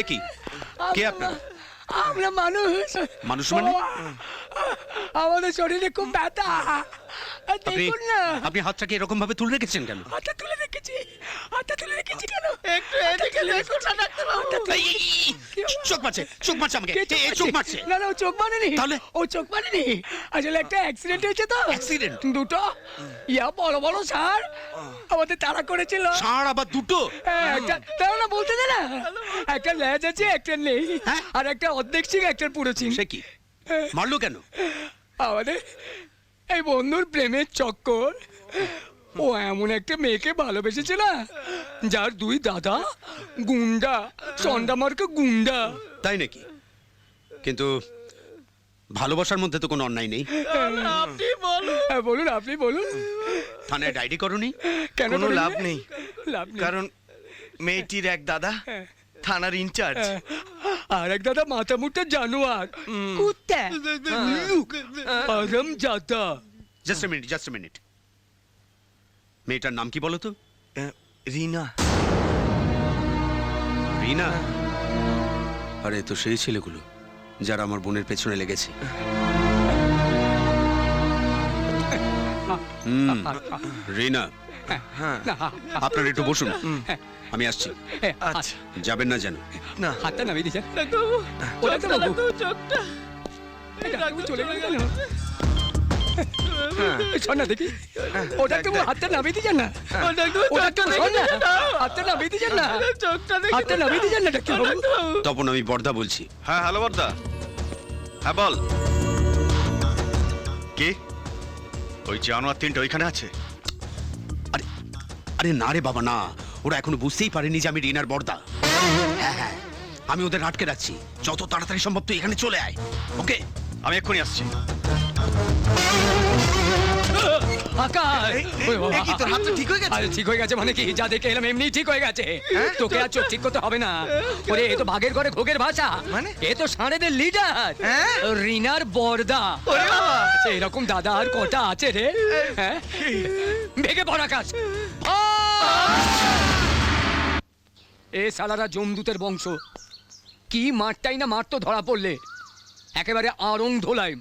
কি কে আপনারা? আমরা মানুষ। মানুষ মানে? আমাদের শরীরে খুব ব্যথা। দেখুন না, আপনি হাতটাকে এরকম ভাবে তুলে রেখেছেন কেন? হাতটা তুলে রেখেছি। হাতটা তুলে রেখেছি কেন? একটু এদিকে দেখুন না ডাক্তারবাবু। চোখ মারছে, চোখ মারছে আমাকে। চোখ মারছে। না না, ও চোখ মারেনি। তাহলে? ও চোখ মারেনি, আসলে একটা অ্যাক্সিডেন্ট হয়েছে তো। অ্যাক্সিডেন্ট? দুটো বড় বড় ষাঁড় আমাদের তাড়া করেছিল। ষাঁড় আবার দুটো? একটা দাঁড়াও না, বলতে দে না। একটা লেজ আছে, একটা নেই। হ্যাঁ? আর একটা অর্ধেক সিং, একটা পুরো সিং। সে কি মারলো কেন? আমাদের এই বন্ধুর প্রেমের চক্কর। ও এমন একটা মেয়েকে ভালোবেসেছে না, যার দুই দাদা গুন্ডা, চন্ডামার্কা গুন্ডা। তাই নাকি? কিন্তু ভালোবাসার মধ্যে তো কোনো অন্যায় নেই। আপনি বলুন। হ্যাঁ, বলুন, আপনি বলুন। থানায় ডায়েরি করনি? কেন কোনো করেনি? লাভ নেই, লাভ নেই। কারণ মেয়েটির এক দাদা হ্যাঁ। থানার ইনচার্জ। হ্যাঁ, আর এক দাদা মাথা মুটে জানোয়ার, কুত্তা, আরাম জাদা। Just a minute. মেয়েটার নাম কি বলো তো? রিনা। রিনা? আরে তো সেই ছেলেগুলো যারা আমার বোনের পেছনে লেগেছে। রিনা, হ্যাঁ, আপনারা একটু বসুন, আমি আসছি। আচ্ছা। যাবেন না যেন। না, হাতটা নামিয়ে দিয়েছেন। ওটা তো বাবু। ডাক্তারবাবু চলে গেল কেন? শোন না দেখি, ও ডাক্তারবাবু হাতটা নামিয়ে দিয়েছেন না। ও ডাক্তারবাবু শোন না, হাতটা নামিয়ে দিয়েছেন না। হাতটা নামিয়ে দিয়েছেন না ডাক্তারবাবু। তপন, আমি বর্দা বলছি। হ্যাঁ হ্যালো বর্দা, হ্যাঁ বল। কে? ওই জানোয়ার তিনটা ওইখানে আছে? আরে আরে না রে বাবা, না। ওরা এখনো বুঝতেই পারেনি যে আমি রিনার বর্দা। হ্যাঁ হ্যাঁ, আমি ওদের আটকে রাখছি। যত তাড়াতাড়ি সম্ভব তুই এখানে চলে আয়। ওকে? আমি এক্ষুনি আসছি। আকাশ, এ কি, তোর হাতটা ঠিক হয়ে গেছে? আরে ঠিক হয়ে গেছে মানে কি? যা দেখে এলাম এমনি ঠিক হয়ে গেছে। তোকে আর চোখ ঠিক করতে হবে না। ওরে, এ তো ভাগের ঘরে ঘোগের ভাষা। মানে? এ তো ষাঁড়েদের লিডার, হ্যাঁ? রিনার বর্দা। ওরে বাবা! আচ্ছা, এরকম দাদা আর কটা আছে রে? হ্যাঁ, ভেগে পড় আকাশ। এ সালারা জমদূতের বংশ। কি মারটাই না মারতো ধরা পড়লে, একেবারে আড়ং ধোলাই।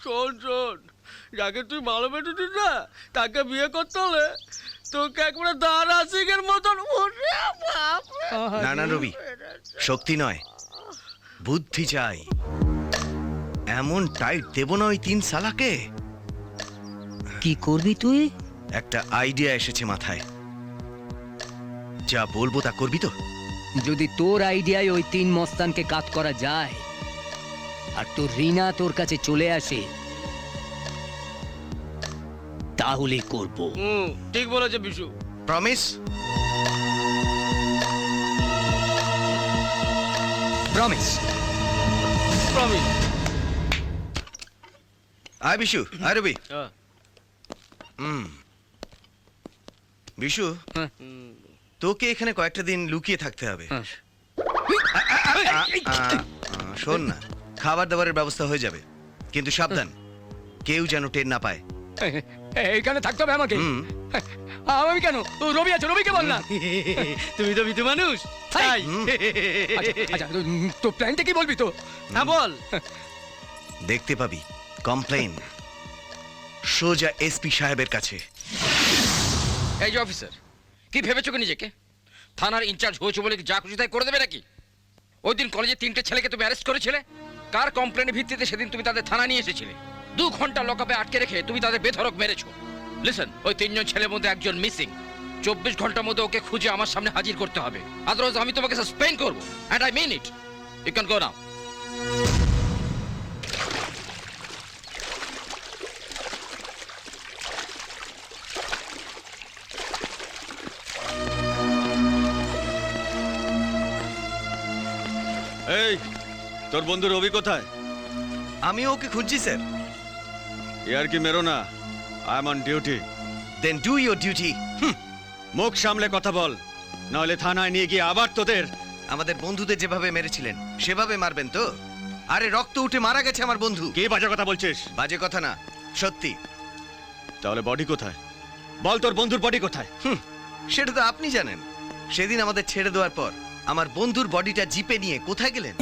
শোন শোন, যাকে তুই ভালোবেসেছিস না, তাকে বিয়ে করতে হলে তোকে একবারে দাঁড়া সিংহের মতন। ওরে বাপ রে! না না রবি, শক্তি নয়, বুদ্ধি চাই। এমন টাইট দেব না ওই তিন সালাকে। কি করবি তুই? একটা আইডিয়া এসেছে মাথায়, যা বলবো তা করবি তো? যদি তোর আইডিয়ায় ওই তিন মস্তানকে কাজ করা যায় আর তোর রিনা তোর কাছে চলে আসে, তাহলে করব। ঠিক বলেছে বিশু। প্রমিস? প্রমিস। প্রমিস। আয় বিশু, আয় রবি। বিশু, তোকে এখানে কয়েকটা দিন লুকিয়ে থাকতে হবে। শোন না, খাবার দাবারের ব্যবস্থা হয়ে যাবে, কিন্তু সাবধান, কেউ যেন টের না পায়। এইখানে থাকতে হবে আমাকে? আমি কেন? রবি আছে, রবিকে বল না। তুমি তো বিতু মানুষ। তাই? আচ্ছা, তো প্ল্যানটা কি বলবি তো? হ্যাঁ বল। দেখতে পাবি কমপ্লেন সোজা এসপি সাহেবের কাছে। এই যে অফিসার, কি ভেবেছো কি নিজেকে? থানার ইনচার্জ হয়েছে বলে কি যা খুশি তাই করে দেবে নাকি? ওই দিন কলেজে তিনটে ছেলেকে তুমি অ্যারেস্ট করেছিলে। কার কমপ্লেনের ভিত্তিতে সেদিন তুমি তাদের থানা নিয়ে এসেছিলে? 2 ঘন্টা লকআপে আটকে রেখে তুমি তাদের বেধড়ক মেরেছো। লিসেন, ওই 3 জন ছেলের মধ্যে একজন মিসিং। 24 ঘন্টার মধ্যে ওকে খুঁজে আমার সামনে হাজির করতে হবে, আদারওয়াইজ আমি তোমাকে সাসপেন্ড করবো। And I mean it. You can go now. এই, তোর বন্ধু রবি কোথায়? আমি ওকে খুঁজছি স্যার। ইয়ার কি মেরো না, I am on duty. Then do your duty. মুখ সামলে কথা বল, নাহলে থানায় নিয়ে গিয়ে আবার তোদের। আমাদের বন্ধুদের যেভাবে মেরেছিলেন সেভাবে মারবেন তো? আরে রক্ত উঠে মারা গেছে আমার বন্ধু। কে বাজে কথা বলছিস? বাজে কথা না, সত্যি। তাহলে বডি কোথায়? বল তোর বন্ধুর বডি কোথায়? সেটা তো আপনি জানেন। সেদিন আমাদের ছেড়ে দেওয়ার পর আমার বন্ধুর বডিটা জিপে নিয়ে কোথায় গেলেন?